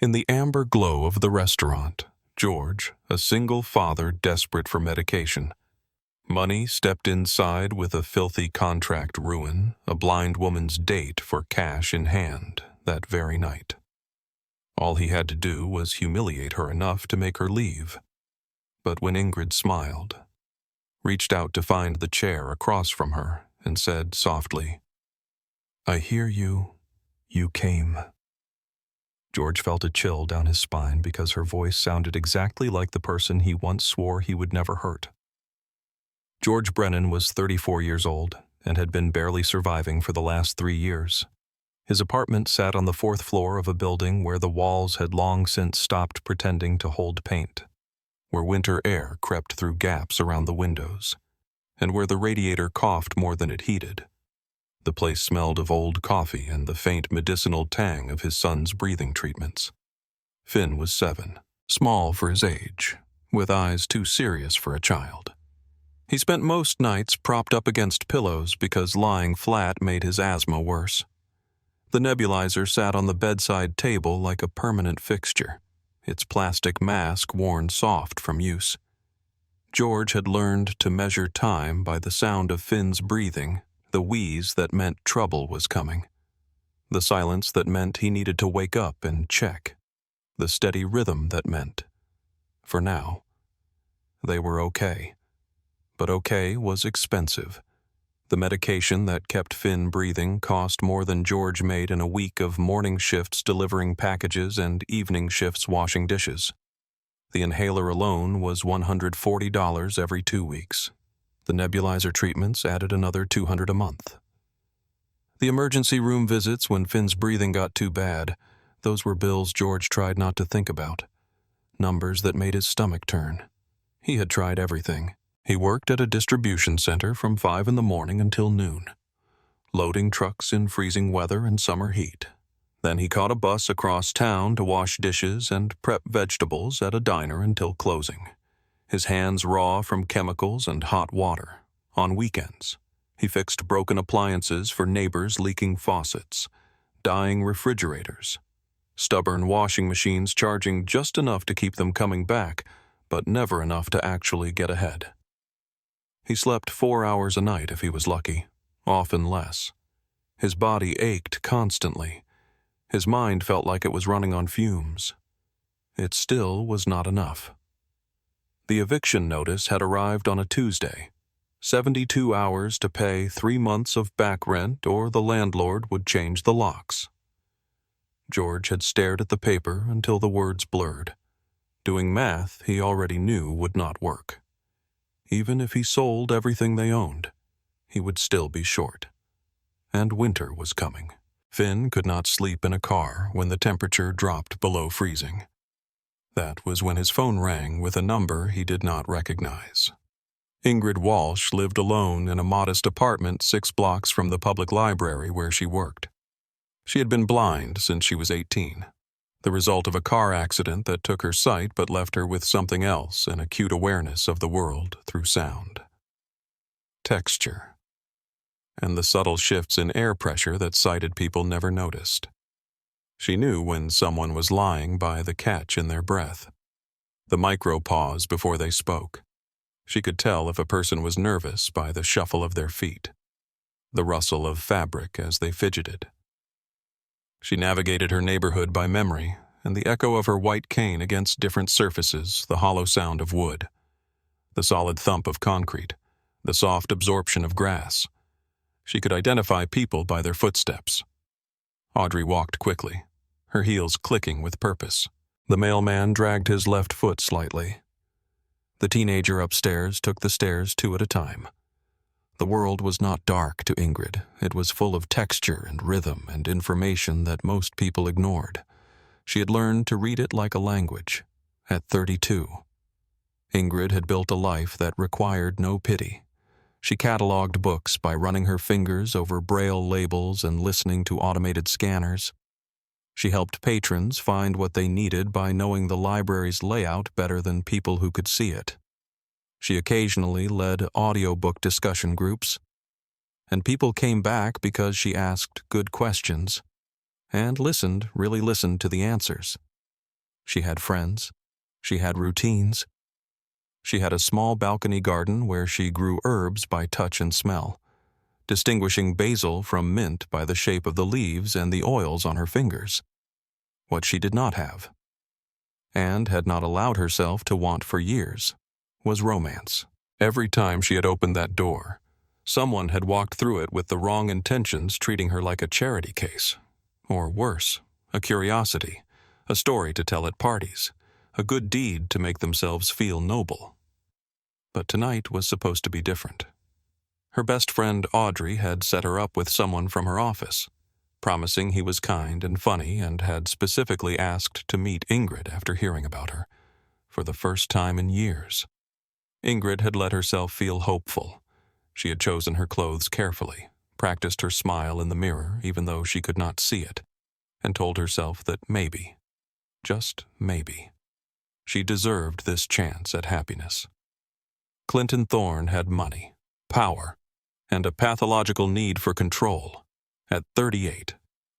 In the amber glow of the restaurant, George, a single father desperate for medication. Money stepped inside with a filthy contract ruin, a blind woman's date for cash in hand that very night. All he had to do was humiliate her enough to make her leave. But when Ingrid smiled, reached out to find the chair across from her, and said softly, "I hear you. You came." George felt a chill down his spine because her voice sounded exactly like the person he once swore he would never hurt. George Brennan was 34 years old and had been barely surviving for the last 3 years. His apartment sat on the 4th floor of a building where the walls had long since stopped pretending to hold paint, where winter air crept through gaps around the windows, and where the radiator coughed more than it heated. The place smelled of old coffee and the faint medicinal tang of his son's breathing treatments. Finn was 7, small for his age, with eyes too serious for a child. He spent most nights propped up against pillows because lying flat made his asthma worse. The nebulizer sat on the bedside table like a permanent fixture, its plastic mask worn soft from use. George had learned to measure time by the sound of Finn's breathing, the wheeze that meant trouble was coming, the silence that meant he needed to wake up and check, the steady rhythm that meant, for now, they were okay. But okay was expensive. The medication that kept Finn breathing cost more than George made in a week of morning shifts delivering packages and evening shifts washing dishes. The inhaler alone was $140 every 2 weeks. The nebulizer treatments added another $200 a month. The emergency room visits when Finn's breathing got too bad, those were bills George tried not to think about. Numbers that made his stomach turn. He had tried everything. He worked at a distribution center from 5 in the morning until noon, loading trucks in freezing weather and summer heat. Then he caught a bus across town to wash dishes and prep vegetables at a diner until closing, his hands raw from chemicals and hot water. On weekends, he fixed broken appliances for neighbors leaking faucets, dying refrigerators, stubborn washing machines charging just enough to keep them coming back, but never enough to actually get ahead. He slept 4 hours a night if he was lucky, often less. His body ached constantly. His mind felt like it was running on fumes. It still was not enough. The eviction notice had arrived on a Tuesday. 72 hours to pay 3 months of back rent or the landlord would change the locks. George had stared at the paper until the words blurred. Doing math he already knew would not work. Even if he sold everything they owned, he would still be short. And winter was coming. Finn could not sleep in a car when the temperature dropped below freezing. That was when his phone rang with a number he did not recognize. Ingrid Walsh lived alone in a modest apartment 6 blocks from the public library where she worked. She had been blind since she was 18, the result of a car accident that took her sight but left her with something else, an acute awareness of the world through sound. Texture. And the subtle shifts in air pressure that sighted people never noticed. She knew when someone was lying by the catch in their breath, the micro pause before they spoke. She could tell if a person was nervous by the shuffle of their feet, the rustle of fabric as they fidgeted. She navigated her neighborhood by memory, and the echo of her white cane against different surfaces, the hollow sound of wood, the solid thump of concrete, the soft absorption of grass. She could identify people by their footsteps. Audrey walked quickly, her heels clicking with purpose. The mailman dragged his left foot slightly. The teenager upstairs took the stairs 2 at a time. The world was not dark to Ingrid. It was full of texture and rhythm and information that most people ignored. She had learned to read it like a language. At 32, Ingrid had built a life that required no pity. She cataloged books by running her fingers over braille labels and listening to automated scanners. She helped patrons find what they needed by knowing the library's layout better than people who could see it. She occasionally led audiobook discussion groups, and people came back because she asked good questions and really listened to the answers. She had friends. She had routines. She had a small balcony garden where she grew herbs by touch and smell, distinguishing basil from mint by the shape of the leaves and the oils on her fingers. What she did not have, and had not allowed herself to want for years, was romance. Every time she had opened that door, someone had walked through it with the wrong intentions, treating her like a charity case. Or worse, a curiosity, a story to tell at parties, a good deed to make themselves feel noble. But tonight was supposed to be different. Her best friend Audrey had set her up with someone from her office, promising he was kind and funny, and had specifically asked to meet Ingrid after hearing about her, for the first time in years. Ingrid had let herself feel hopeful. She had chosen her clothes carefully, practiced her smile in the mirror even though she could not see it, and told herself that maybe, just maybe, she deserved this chance at happiness. Clinton Thorne had money, power, and a pathological need for control. At 38,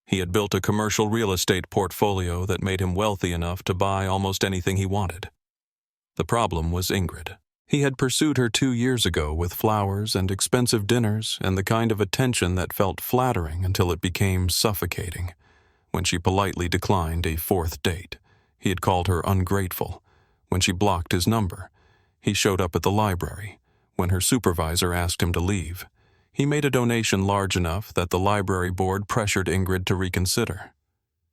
he had built a commercial real estate portfolio that made him wealthy enough to buy almost anything he wanted. The problem was Ingrid. He had pursued her 2 years ago with flowers and expensive dinners and the kind of attention that felt flattering until it became suffocating. When she politely declined a 4th date, he had called her ungrateful. When she blocked his number, he showed up at the library. When her supervisor asked him to leave, he made a donation large enough that the library board pressured Ingrid to reconsider.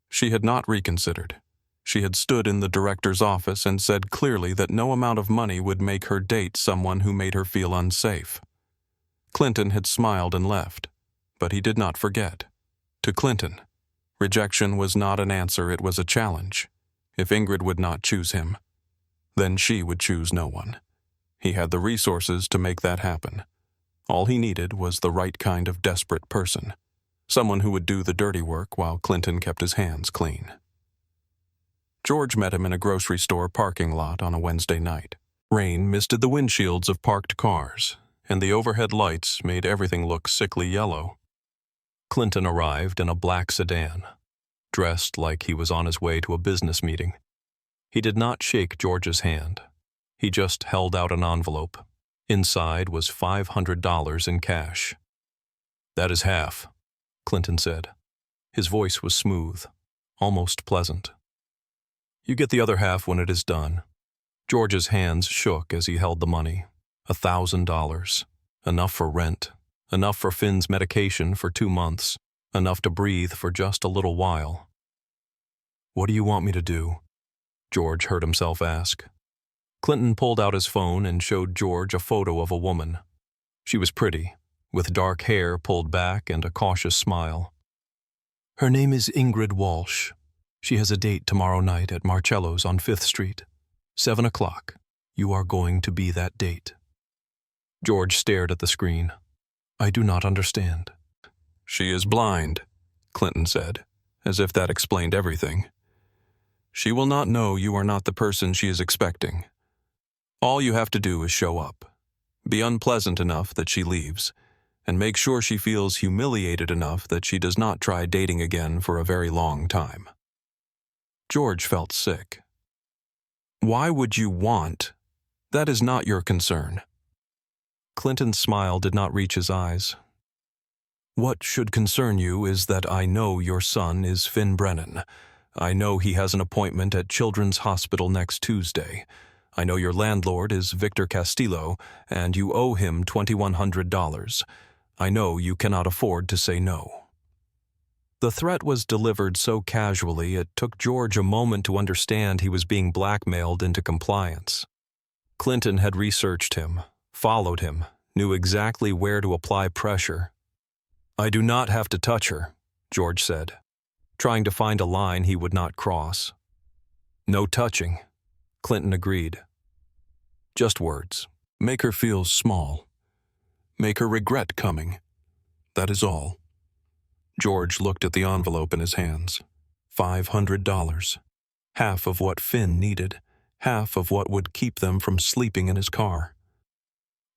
She had not reconsidered. She had stood in the director's office and said clearly that no amount of money would make her date someone who made her feel unsafe. Clinton had smiled and left, but he did not forget. To Clinton, rejection was not an answer, it was a challenge. If Ingrid would not choose him, then she would choose no one. He had the resources to make that happen. All he needed was the right kind of desperate person, someone who would do the dirty work while Clinton kept his hands clean. George met him in a grocery store parking lot on a Wednesday night. Rain misted the windshields of parked cars, and the overhead lights made everything look sickly yellow. Clinton arrived in a black sedan, dressed like he was on his way to a business meeting. He did not shake George's hand. He just held out an envelope. Inside was $500 in cash. "That is half," Clinton said. His voice was smooth, almost pleasant. "You get the other half when it is done." George's hands shook as he held the money. $1,000. Enough for rent. Enough for Finn's medication for 2 months. Enough to breathe for just a little while. "What do you want me to do?" George heard himself ask. Clinton pulled out his phone and showed George a photo of a woman. She was pretty, with dark hair pulled back and a cautious smile. "Her name is Ingrid Walsh. She has a date tomorrow night at Marcello's on 5th Street. 7 o'clock. You are going to be that date." George stared at the screen. "I do not understand." "She is blind," Clinton said, as if that explained everything. "She will not know you are not the person she is expecting. All you have to do is show up. Be unpleasant enough that she leaves, and make sure she feels humiliated enough that she does not try dating again for a very long time." George felt sick. "Why would you want? That is not your concern." Clinton's smile did not reach his eyes. "What should concern you is that I know your son is Finn Brennan. I know he has an appointment at Children's Hospital next Tuesday. I know your landlord is Victor Castillo, and you owe him $2,100. I know you cannot afford to say no." The threat was delivered so casually it took George a moment to understand he was being blackmailed into compliance. Clinton had researched him, followed him, knew exactly where to apply pressure. "I do not have to touch her," George said, trying to find a line he would not cross. "No touching," Clinton agreed. "Just words. Make her feel small. Make her regret coming. That is all." George looked at the envelope in his hands. $500. Half of what Finn needed. Half of what would keep them from sleeping in his car.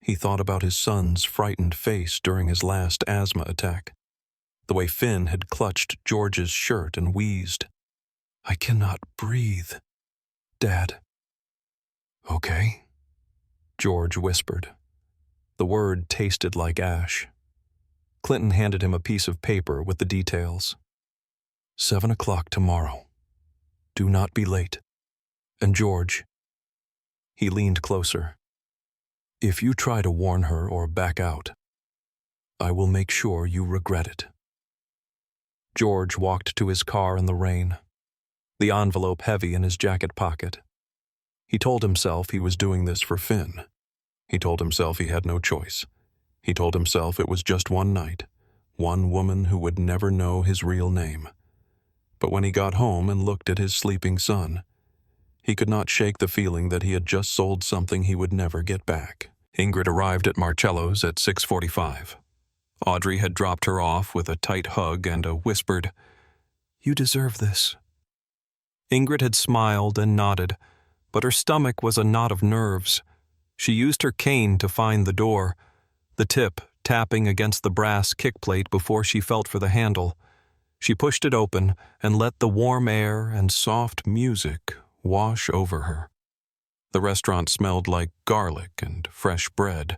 He thought about his son's frightened face during his last asthma attack. The way Finn had clutched George's shirt and wheezed. "I cannot breathe." Dad. Okay, George whispered. The word tasted like ash. Clinton handed him a piece of paper with the details. 7 o'clock tomorrow. Do not be late. And George, he leaned closer. If you try to warn her or back out, I will make sure you regret it. George walked to his car in the rain, the envelope heavy in his jacket pocket. He told himself he was doing this for Finn. He told himself he had no choice. He told himself it was just one night, one woman who would never know his real name. But when he got home and looked at his sleeping son, he could not shake the feeling that he had just sold something he would never get back. Ingrid arrived at Marcello's at 6:45. Audrey had dropped her off with a tight hug and a whispered, "You deserve this." Ingrid had smiled and nodded, but her stomach was a knot of nerves. She used her cane to find the door, the tip tapping against the brass kickplate before she felt for the handle. She pushed it open and let the warm air and soft music wash over her. The restaurant smelled like garlic and fresh bread,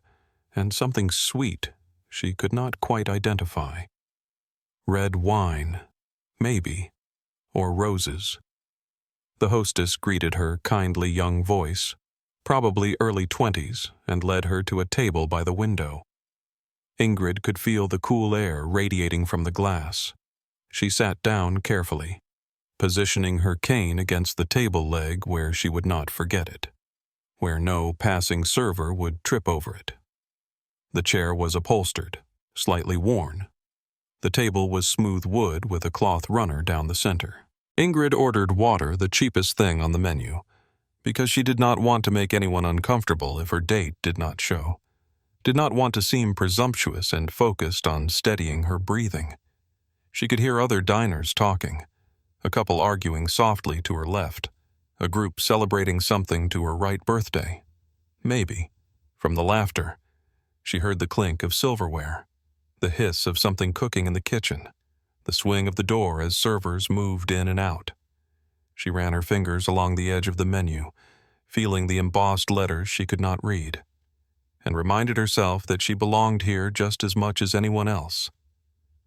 and something sweet she could not quite identify. Red wine, maybe, or roses. The hostess greeted her kindly young voice, probably early 20s, and led her to a table by the window. Ingrid could feel the cool air radiating from the glass. She sat down carefully, positioning her cane against the table leg where she would not forget it, where no passing server would trip over it. The chair was upholstered, slightly worn. The table was smooth wood with a cloth runner down the center. Ingrid ordered water, the cheapest thing on the menu, because she did not want to make anyone uncomfortable if her date did not show, did not want to seem presumptuous and focused on steadying her breathing. She could hear other diners talking, a couple arguing softly to her left, a group celebrating something to her right birthday. Maybe, from the laughter, she heard the clink of silverware, the hiss of something cooking in the kitchen, the swing of the door as servers moved in and out. She ran her fingers along the edge of the menu, feeling the embossed letters she could not read, and reminded herself that she belonged here just as much as anyone else,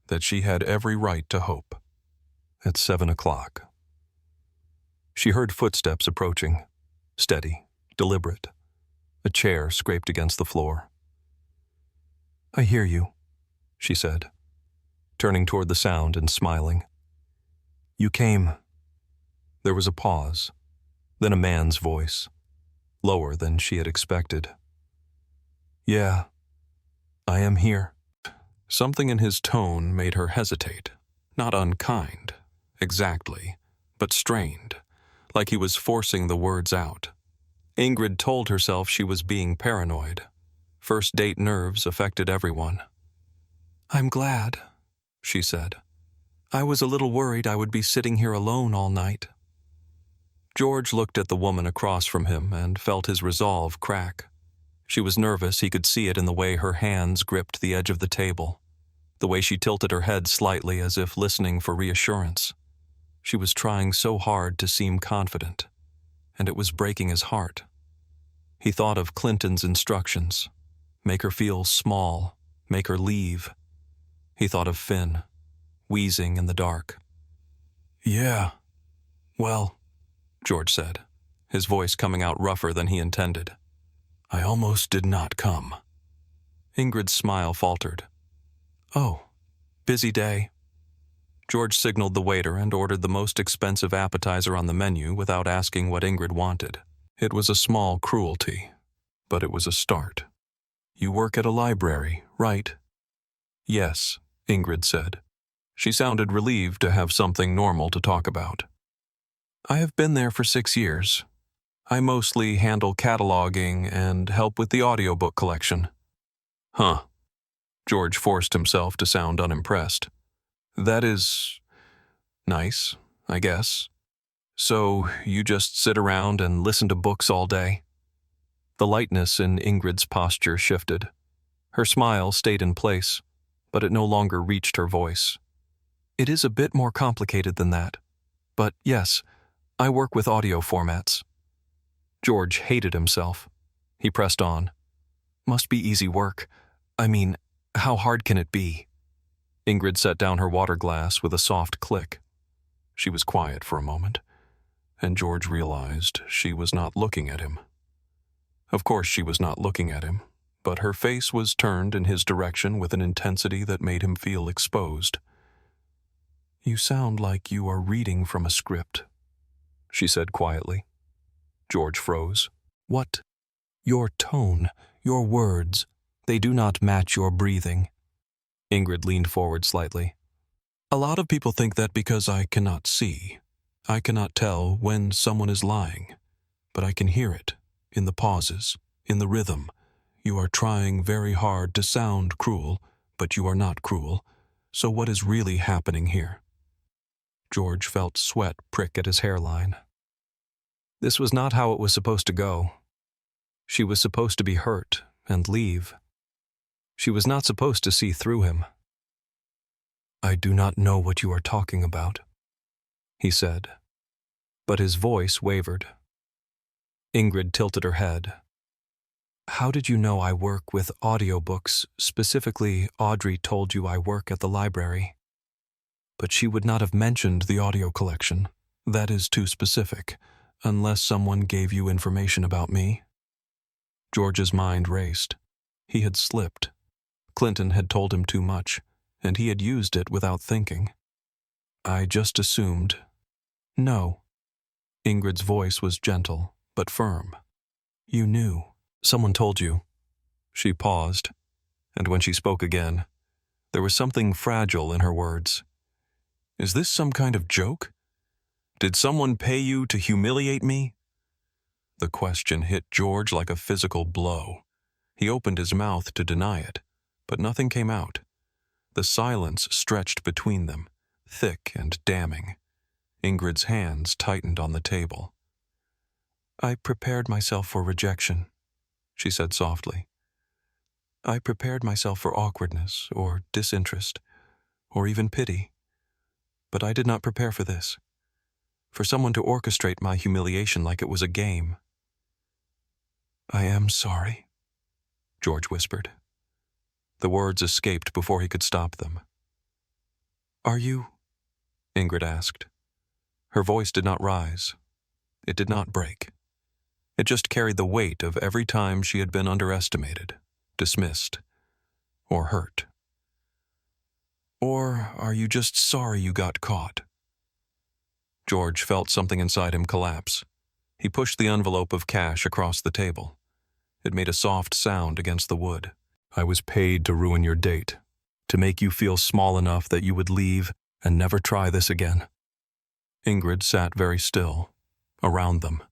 that she had every right to hope. At 7 o'clock. She heard footsteps approaching, steady, deliberate. A chair scraped against the floor. "I hear you," she said, turning toward the sound and smiling. "You came." There was a pause, then a man's voice, lower than she had expected. "Yeah, I am here." Something in his tone made her hesitate, not unkind, exactly, but strained, like he was forcing the words out. Ingrid told herself she was being paranoid. First date nerves affected everyone. "I'm glad," she said. "I was a little worried I would be sitting here alone all night." George looked at the woman across from him and felt his resolve crack. She was nervous, he could see it in the way her hands gripped the edge of the table, the way she tilted her head slightly as if listening for reassurance. She was trying so hard to seem confident, and it was breaking his heart. He thought of Clinton's instructions. Make her feel small, make her leave. He thought of Finn, wheezing in the dark. "Yeah, well," George said, his voice coming out rougher than he intended. "I almost did not come." Ingrid's smile faltered. "Oh, busy day." George signaled the waiter and ordered the most expensive appetizer on the menu without asking what Ingrid wanted. It was a small cruelty, but it was a start. "You work at a library, right?" "Yes," Ingrid said. She sounded relieved to have something normal to talk about. "I have been there for 6 years. I mostly handle cataloging and help with the audiobook collection." "Huh." George forced himself to sound unimpressed. "That is nice, I guess. So you just sit around and listen to books all day?" The lightness in Ingrid's posture shifted. Her smile stayed in place, but it no longer reached her voice. "It is a bit more complicated than that. But yes, I work with audio formats. George hated himself. He pressed on. Must be easy work. I mean, how hard can it be? Ingrid set down her water glass with a soft click. She was quiet for a moment, and George realized she was not looking at him. Of course she was not looking at him, but her face was turned in his direction with an intensity that made him feel exposed. You sound like you are reading from a script, she said quietly. George froze. What? Your tone, your words, they do not match your breathing. Ingrid leaned forward slightly. A lot of people think that because I cannot see, I cannot tell when someone is lying, but I can hear it, in the pauses, in the rhythm. You are trying very hard to sound cruel, but you are not cruel. So what is really happening here? George felt sweat prick at his hairline. This was not how it was supposed to go. She was supposed to be hurt and leave. She was not supposed to see through him. I do not know what you are talking about, he said, but his voice wavered. Ingrid tilted her head. How did you know I work with audiobooks? Specifically, Audrey told you I work at the library. But she would not have mentioned the audio collection. That is too specific, unless someone gave you information about me. George's mind raced. He had slipped. Clinton had told him too much, and he had used it without thinking. I just assumed. No. Ingrid's voice was gentle, but firm. You knew. Someone told you. She paused, and when she spoke again, there was something fragile in her words. Is this some kind of joke? Did someone pay you to humiliate me? The question hit George like a physical blow. He opened his mouth to deny it, but nothing came out. The silence stretched between them, thick and damning. Ingrid's hands tightened on the table. I prepared myself for rejection, she said softly. I prepared myself for awkwardness or disinterest, or even pity. But I did not prepare for this, for someone to orchestrate my humiliation like it was a game. I am sorry, George whispered. The words escaped before he could stop them. Are you? Ingrid asked. Her voice did not rise. It did not break. It just carried the weight of every time she had been underestimated, dismissed, or hurt. Or are you just sorry you got caught? George felt something inside him collapse. He pushed the envelope of cash across the table. It made a soft sound against the wood. I was paid to ruin your date, to make you feel small enough that you would leave and never try this again. Ingrid sat very still, around them.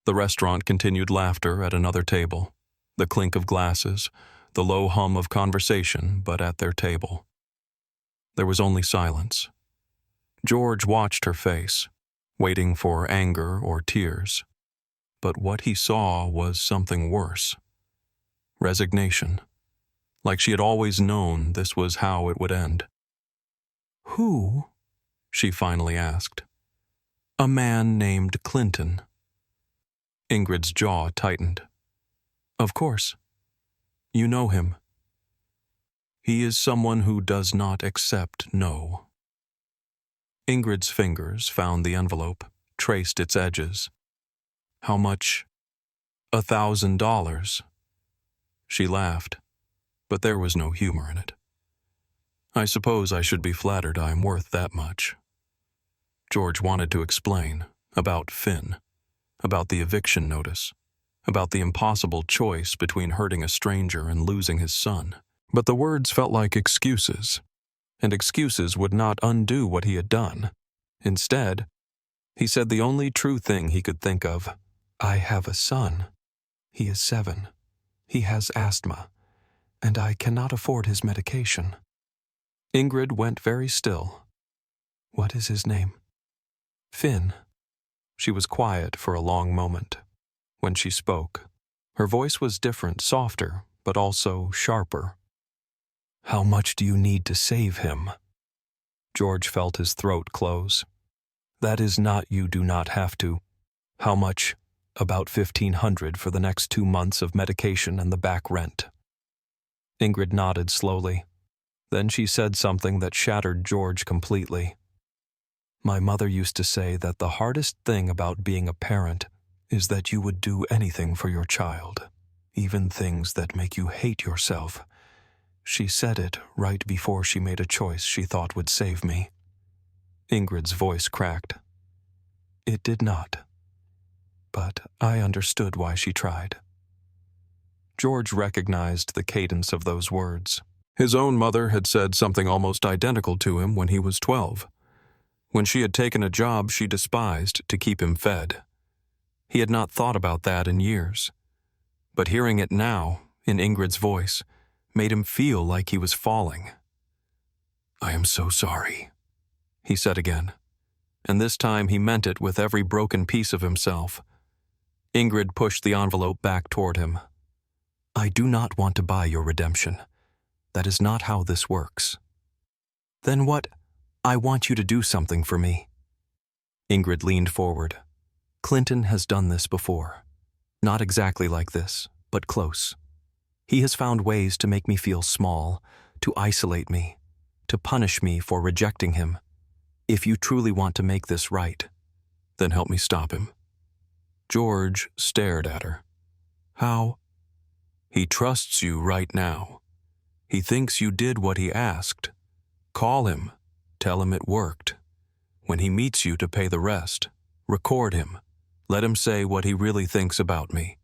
The restaurant continued laughter at another table, the clink of glasses, the low hum of conversation, but at their table. There was only silence. George watched her face, waiting for anger or tears. But what he saw was something worse. Resignation. Like she had always known this was how it would end. Who? She finally asked. A man named Clinton. Ingrid's jaw tightened. Of course. You know him. He is someone who does not accept no. Ingrid's fingers found the envelope, traced its edges. How much? $1,000. She laughed, but there was no humor in it. I suppose I should be flattered I am worth that much. George wanted to explain about Finn, about the eviction notice, about the impossible choice between hurting a stranger and losing his son. But the words felt like excuses, and excuses would not undo what he had done. Instead, he said the only true thing he could think of. I have a son. He is 7. He has asthma, and I cannot afford his medication. Ingrid went very still. What is his name? Finn. She was quiet for a long moment. When she spoke, her voice was different, softer, but also sharper. How much do you need to save him? George felt his throat close. That is not you do not have to. How much? About $1,500 for the next 2 months of medication and the back rent. Ingrid nodded slowly. Then she said something that shattered George completely. My mother used to say that the hardest thing about being a parent is that you would do anything for your child, even things that make you hate yourself. She said it right before she made a choice she thought would save me. Ingrid's voice cracked. It did not. But I understood why she tried. George recognized the cadence of those words. His own mother had said something almost identical to him when he was 12, when she had taken a job she despised to keep him fed. He had not thought about that in years, but hearing it now, in Ingrid's voice, made him feel like he was falling. I am so sorry, he said again, and this time he meant it with every broken piece of himself. Ingrid pushed the envelope back toward him. I do not want to buy your redemption. That is not how this works. Then what? I want you to do something for me. Ingrid leaned forward. Clinton has done this before. Not exactly like this, but close. He has found ways to make me feel small, to isolate me, to punish me for rejecting him. If you truly want to make this right, then help me stop him. George stared at her. How? He trusts you right now. He thinks you did what he asked. Call him. Tell him it worked. When he meets you to pay the rest, record him. Let him say what he really thinks about me,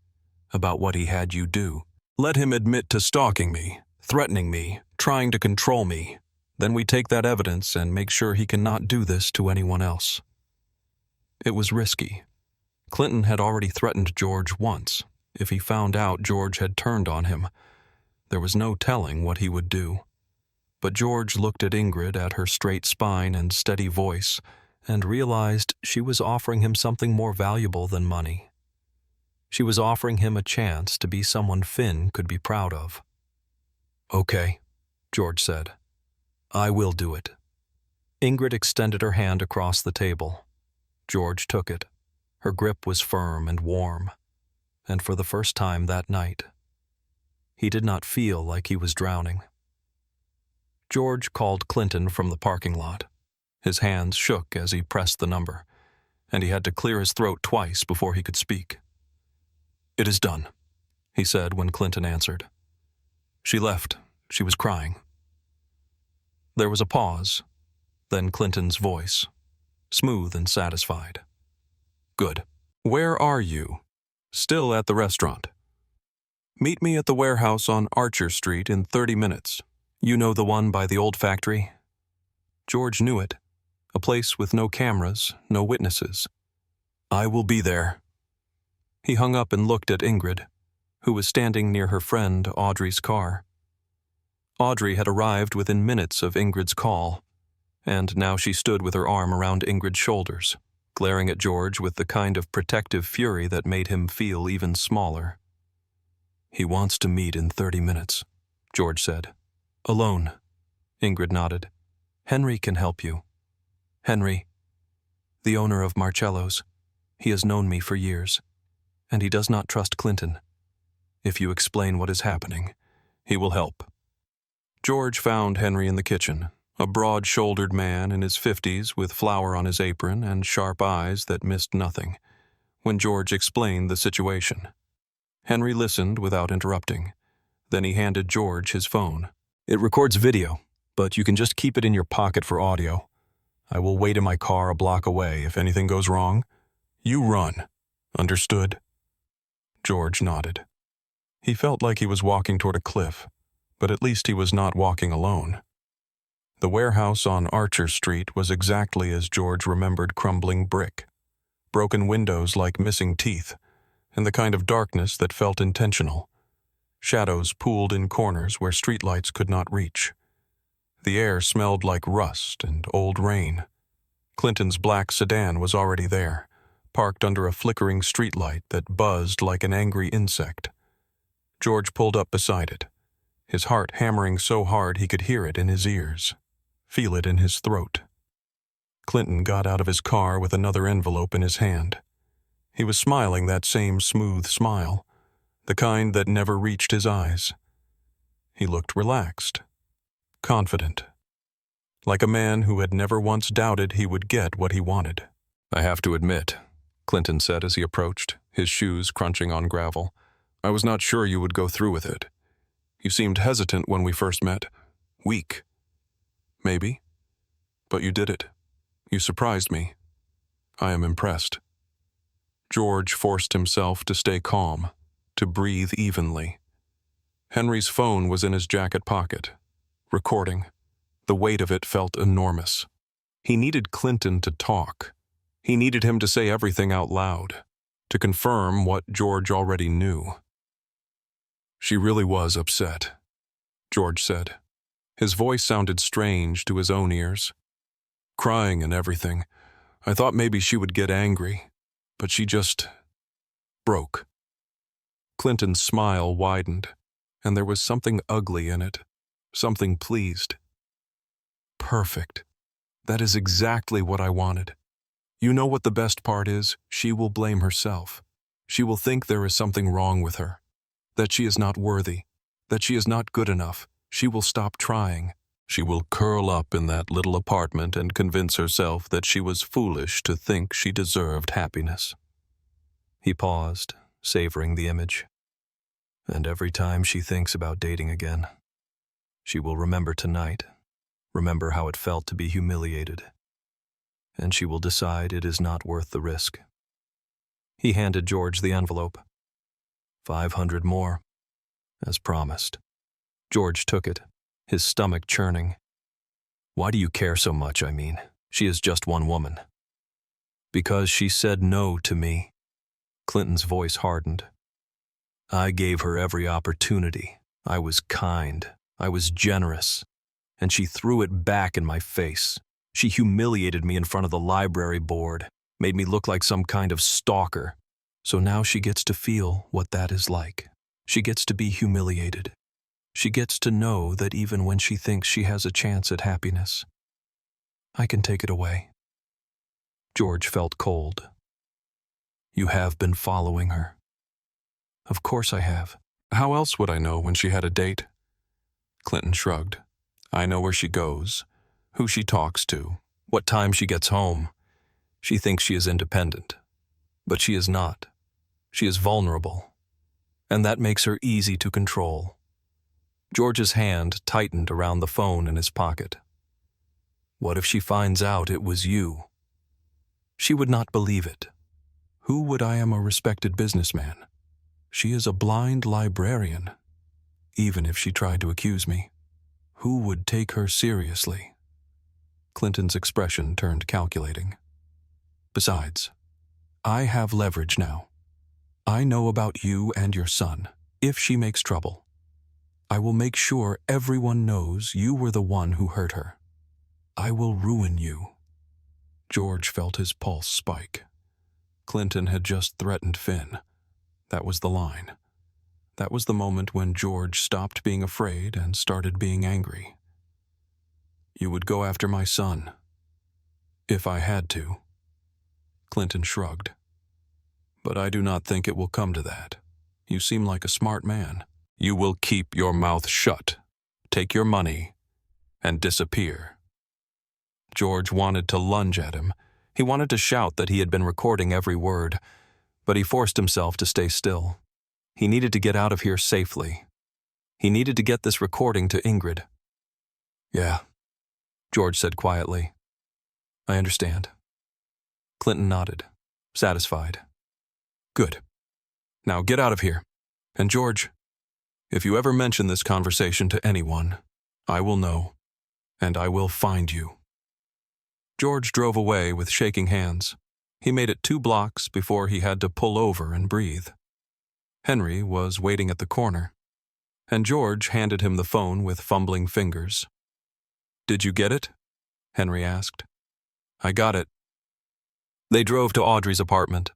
about what he had you do. Let him admit to stalking me, threatening me, trying to control me. Then we take that evidence and make sure he cannot do this to anyone else. It was risky. Clinton had already threatened George once. If he found out George had turned on him, there was no telling what he would do. But George looked at Ingrid, at her straight spine and steady voice, and realized she was offering him something more valuable than money. She was offering him a chance to be someone Finn could be proud of. Okay, George said. I will do it. Ingrid extended her hand across the table. George took it. Her grip was firm and warm, and for the first time that night, he did not feel like he was drowning. George called Clinton from the parking lot. His hands shook as he pressed the number, and he had to clear his throat twice before he could speak. It is done, he said when Clinton answered. She left. She was crying. There was a pause, then Clinton's voice, smooth and satisfied. Good. Where are you? Still at the restaurant. Meet me at the warehouse on Archer Street in 30 minutes. You know the one by the old factory? George knew it. A place with no cameras, no witnesses. I will be there. He hung up and looked at Ingrid, who was standing near her friend Audrey's car. Audrey had arrived within minutes of Ingrid's call, and now she stood with her arm around Ingrid's shoulders, glaring at George with the kind of protective fury that made him feel even smaller. He wants to meet in 30 minutes, George said. Alone, Ingrid nodded. Henry can help you. Henry, the owner of Marcello's. He has known me for years, and he does not trust Clinton. If you explain what is happening, he will help. George found Henry in the kitchen, a broad-shouldered man in his 50s with flour on his apron and sharp eyes that missed nothing, when George explained the situation. Henry listened without interrupting. Then he handed George his phone. It records video, but you can just keep it in your pocket for audio. I will wait in my car a block away if anything goes wrong. You run. Understood? George nodded. He felt like he was walking toward a cliff, but at least he was not walking alone. The warehouse on Archer Street was exactly as George remembered crumbling brick. Broken windows like missing teeth, and the kind of darkness that felt intentional. Shadows pooled in corners where streetlights could not reach. The air smelled like rust and old rain. Clinton's black sedan was already there, parked under a flickering streetlight that buzzed like an angry insect. George pulled up beside it, his heart hammering so hard he could hear it in his ears, feel it in his throat. Clinton got out of his car with another envelope in his hand. He was smiling that same smooth smile, the kind that never reached his eyes. He looked relaxed, confident, like a man who had never once doubted he would get what he wanted. "I have to admit," Clinton said as he approached, his shoes crunching on gravel, "I was not sure you would go through with it. You seemed hesitant when we first met. Weak. Maybe. But you did it. You surprised me. I am impressed." George forced himself to stay calm, to breathe evenly. Henry's phone was in his jacket pocket, recording. The weight of it felt enormous. He needed Clinton to talk. He needed him to say everything out loud, to confirm what George already knew. "She really was upset," George said. His voice sounded strange to his own ears. "Crying and everything. I thought maybe she would get angry, but she just broke." Clinton's smile widened, and there was something ugly in it, something pleased. "Perfect. That is exactly what I wanted. You know what the best part is? She will blame herself. She will think there is something wrong with her, that she is not worthy, that she is not good enough. She will stop trying. She will curl up in that little apartment and convince herself that she was foolish to think she deserved happiness." He paused, savoring the image. "And every time she thinks about dating again, she will remember tonight, remember how it felt to be humiliated, and she will decide it is not worth the risk." He handed George the envelope. 500 more, as promised. George took it, his stomach churning. "Why do you care so much, I mean? She is just one woman." "Because she said no to me." Clinton's voice hardened. "I gave her every opportunity. I was kind. I was generous. And she threw it back in my face. She humiliated me in front of the library board, made me look like some kind of stalker. So now she gets to feel what that is like. She gets to be humiliated. She gets to know that even when she thinks she has a chance at happiness, I can take it away." George felt cold. "You have been following her." "Of course I have. How else would I know when she had a date?" Clinton shrugged. "I know where she goes, who she talks to, what time she gets home. She thinks she is independent, but she is not. She is vulnerable, and that makes her easy to control." George's hand tightened around the phone in his pocket. "What if she finds out it was you?" "She would not believe it. Who would I am a respected businessman? She is a blind librarian. Even if she tried to accuse me, who would take her seriously?" Clinton's expression turned calculating. "Besides, I have leverage now. I know about you and your son. If she makes trouble, I will make sure everyone knows you were the one who hurt her. I will ruin you." George felt his pulse spike. Clinton had just threatened Finn. That was the line. That was the moment when George stopped being afraid and started being angry. "You would go after my son, if I had to." Clinton shrugged. "But I do not think it will come to that. You seem like a smart man. You will keep your mouth shut, take your money, and disappear." George wanted to lunge at him. He wanted to shout that he had been recording every word, but he forced himself to stay still. He needed to get out of here safely. He needed to get this recording to Ingrid. "Yeah," George said quietly. "I understand." Clinton nodded, satisfied. "Good. Now get out of here. And George, if you ever mention this conversation to anyone, I will know, and I will find you." George drove away with shaking hands. He made it 2 blocks before he had to pull over and breathe. Henry was waiting at the corner, and George handed him the phone with fumbling fingers. "Did you get it?" Henry asked. "I got it." They drove to Audrey's apartment,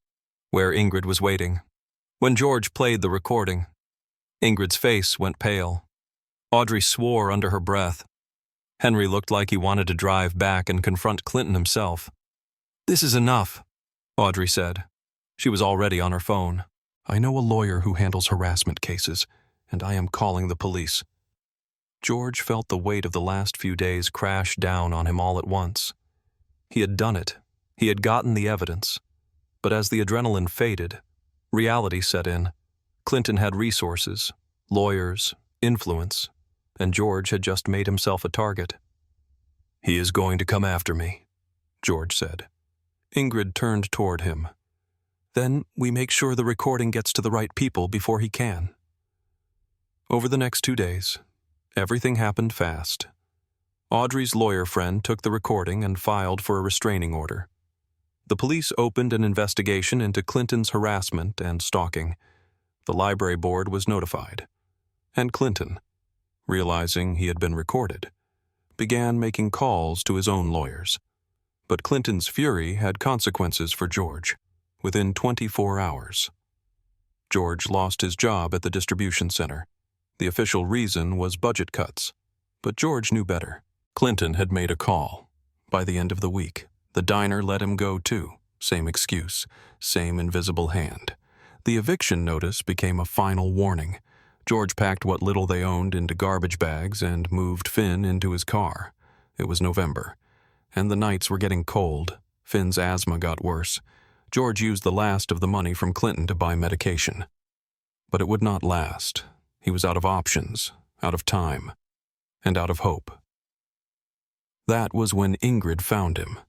where Ingrid was waiting. When George played the recording, Ingrid's face went pale. Audrey swore under her breath. Henry looked like he wanted to drive back and confront Clinton himself. "This is enough," Audrey said. She was already on her phone. "I know a lawyer who handles harassment cases, and I am calling the police." George felt the weight of the last few days crash down on him all at once. He had done it. He had gotten the evidence. But as the adrenaline faded, reality set in. Clinton had resources, lawyers, influence, and George had just made himself a target. "He is going to come after me," George said. Ingrid turned toward him. "Then we make sure the recording gets to the right people before he can." Over the next 2 days, everything happened fast. Audrey's lawyer friend took the recording and filed for a restraining order. The police opened an investigation into Clinton's harassment and stalking. The library board was notified. And Clinton, realizing he had been recorded, began making calls to his own lawyers. But Clinton's fury had consequences for George. Within 24 hours, George lost his job at the distribution center. The official reason was budget cuts, but George knew better. Clinton had made a call. By the end of the week, the diner let him go too. Same excuse, same invisible hand. The eviction notice became a final warning. George packed what little they owned into garbage bags and moved Finn into his car. It was November, and the nights were getting cold. Finn's asthma got worse. George used the last of the money from Clinton to buy medication. But it would not last. He was out of options, out of time, and out of hope. That was when Ingrid found him.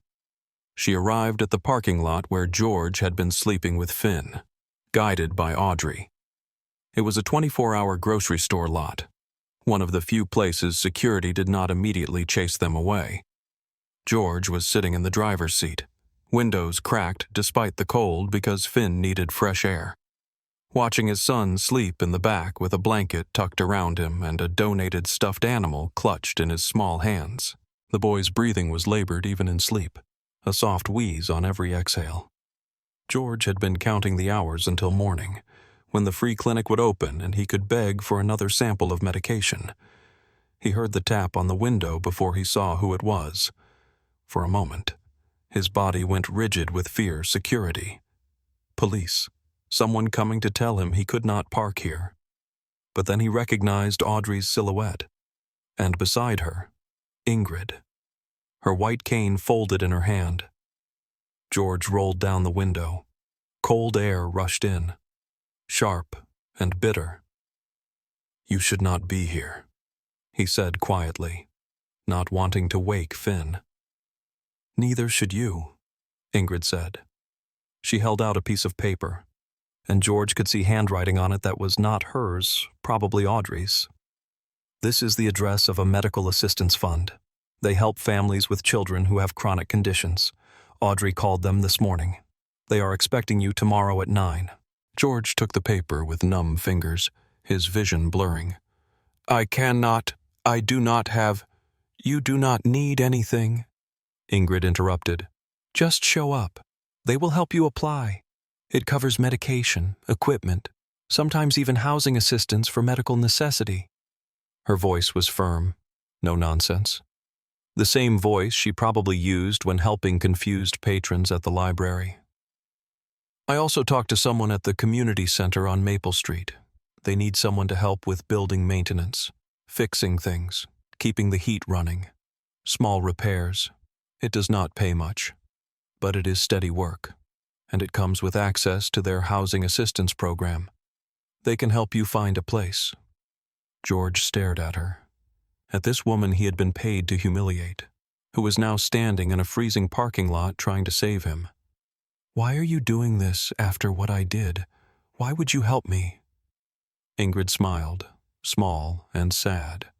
She arrived at the parking lot where George had been sleeping with Finn, guided by Audrey. It was a 24-hour grocery store lot, one of the few places security did not immediately chase them away. George was sitting in the driver's seat, windows cracked despite the cold because Finn needed fresh air, watching his son sleep in the back with a blanket tucked around him and a donated stuffed animal clutched in his small hands. The boy's breathing was labored even in sleep, a soft wheeze on every exhale. George had been counting the hours until morning, when the free clinic would open and he could beg for another sample of medication. He heard the tap on the window before he saw who it was. For a moment, his body went rigid with fear. Security. Police. Someone coming to tell him he could not park here. But then he recognized Audrey's silhouette, and beside her, Ingrid, her white cane folded in her hand. George rolled down the window. Cold air rushed in, sharp and bitter. "You should not be here," he said quietly, not wanting to wake Finn. "Neither should you," Ingrid said. She held out a piece of paper, and George could see handwriting on it that was not hers, probably Audrey's. "This is the address of a medical assistance fund. They help families with children who have chronic conditions. Audrey called them this morning. They are expecting you tomorrow at 9. George took the paper with numb fingers, his vision blurring. I do not have. "You do not need anything," Ingrid interrupted. "Just show up. They will help you apply. It covers medication, equipment, sometimes even housing assistance for medical necessity." Her voice was firm. No nonsense. The same voice she probably used when helping confused patrons at the library. "I also talked to someone at the community center on Maple Street. They need someone to help with building maintenance, fixing things, keeping the heat running, small repairs. It does not pay much, but it is steady work, and it comes with access to their housing assistance program. They can help you find a place." George stared at her, at this woman he had been paid to humiliate, who was now standing in a freezing parking lot trying to save him. "Why are you doing this after what I did? Why would you help me?" Ingrid smiled, small and sad.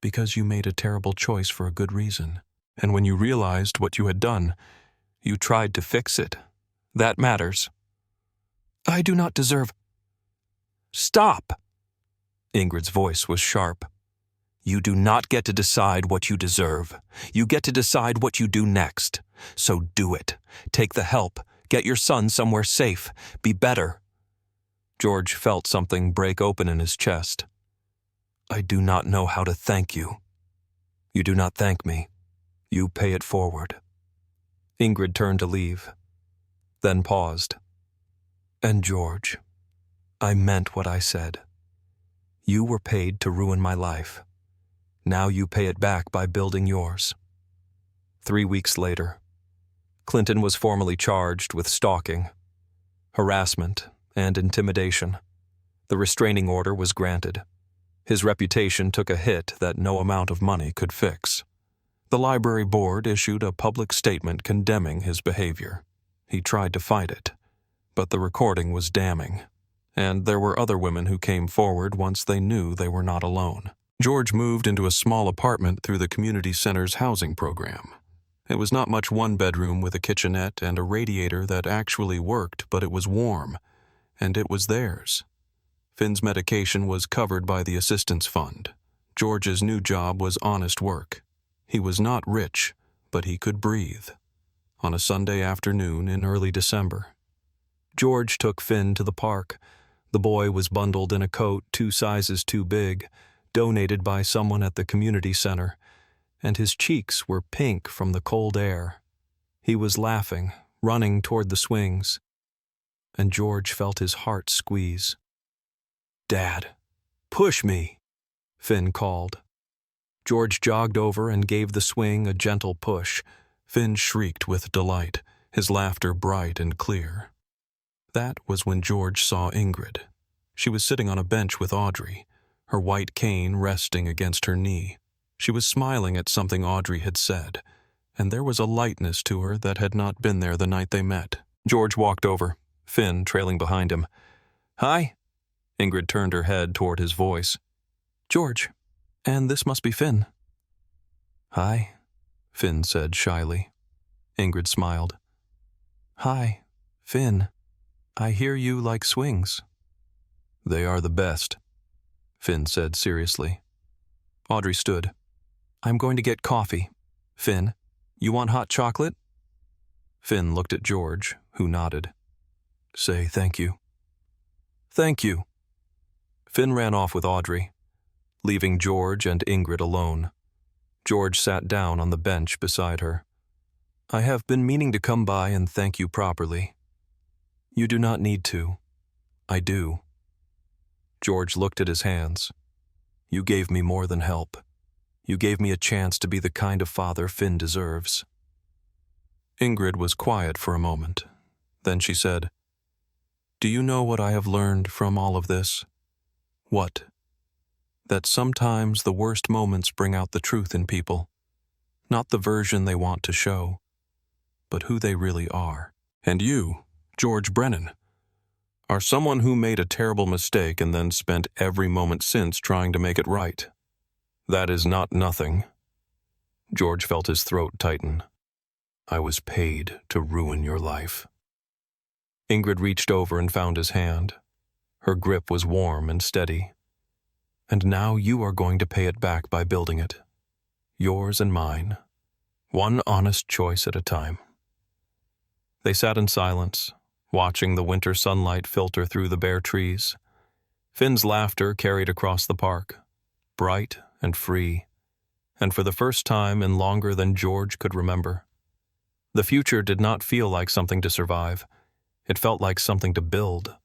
"Because you made a terrible choice for a good reason. And when you realized what you had done, you tried to fix it. That matters." "I do not deserve—" "Stop!" Ingrid's voice was sharp. "You do not get to decide what you deserve. You get to decide what you do next. So do it. Take the help. Get your son somewhere safe. Be better." George felt something break open in his chest. "I do not know how to thank you." "You do not thank me. You pay it forward." Ingrid turned to leave, then paused. And George, I meant what I said. You were paid to ruin my life. Now you pay it back by building yours. 3 weeks later, Clinton was formally charged with stalking, harassment, and intimidation. The restraining order was granted. His reputation took a hit that no amount of money could fix. The library board issued a public statement condemning his behavior. He tried to fight it, but the recording was damning, and there were other women who came forward once they knew they were not alone. George moved into a small apartment through the community center's housing program. It was not much one bedroom with a kitchenette and a radiator that actually worked, but it was warm, and it was theirs. Finn's medication was covered by the assistance fund. George's new job was honest work. He was not rich, but he could breathe. On a Sunday afternoon in early December, George took Finn to the park. The boy was bundled in a coat 2 sizes too big, donated by someone at the community center, and his cheeks were pink from the cold air. He was laughing, running toward the swings, and George felt his heart squeeze. "Dad, push me," Finn called. George jogged over and gave the swing a gentle push. Finn shrieked with delight, his laughter bright and clear. That was when George saw Ingrid. She was sitting on a bench with Audrey, her white cane resting against her knee. She was smiling at something Audrey had said, and there was a lightness to her that had not been there the night they met. George walked over, Finn trailing behind him. "Hi." Ingrid turned her head toward his voice. "George, and this must be Finn." "Hi," Finn said shyly. Ingrid smiled. "Hi, Finn. I hear you like swings." "They are the best," Finn said seriously. Audrey stood. "I'm going to get coffee. Finn, you want hot chocolate?" Finn looked at George, who nodded. "Say thank you." "Thank you." Finn ran off with Audrey, leaving George and Ingrid alone. George sat down on the bench beside her. "I have been meaning to come by and thank you properly." "You do not need to. I do." George looked at his hands. "You gave me more than help. You gave me a chance to be the kind of father Finn deserves." Ingrid was quiet for a moment. Then she said, "Do you know what I have learned from all of this?" "What?" "That sometimes the worst moments bring out the truth in people. Not the version they want to show, but who they really are. And you, George Brennan, are someone who made a terrible mistake and then spent every moment since trying to make it right. That is not nothing." George felt his throat tighten. "I was paid to ruin your life." Ingrid reached over and found his hand. Her grip was warm and steady. "And now you are going to pay it back by building it. Yours and mine. One honest choice at a time." They sat in silence, watching the winter sunlight filter through the bare trees. Finn's laughter carried across the park, bright and free, and for the first time in longer than George could remember. The future did not feel like something to survive. It felt like something to build.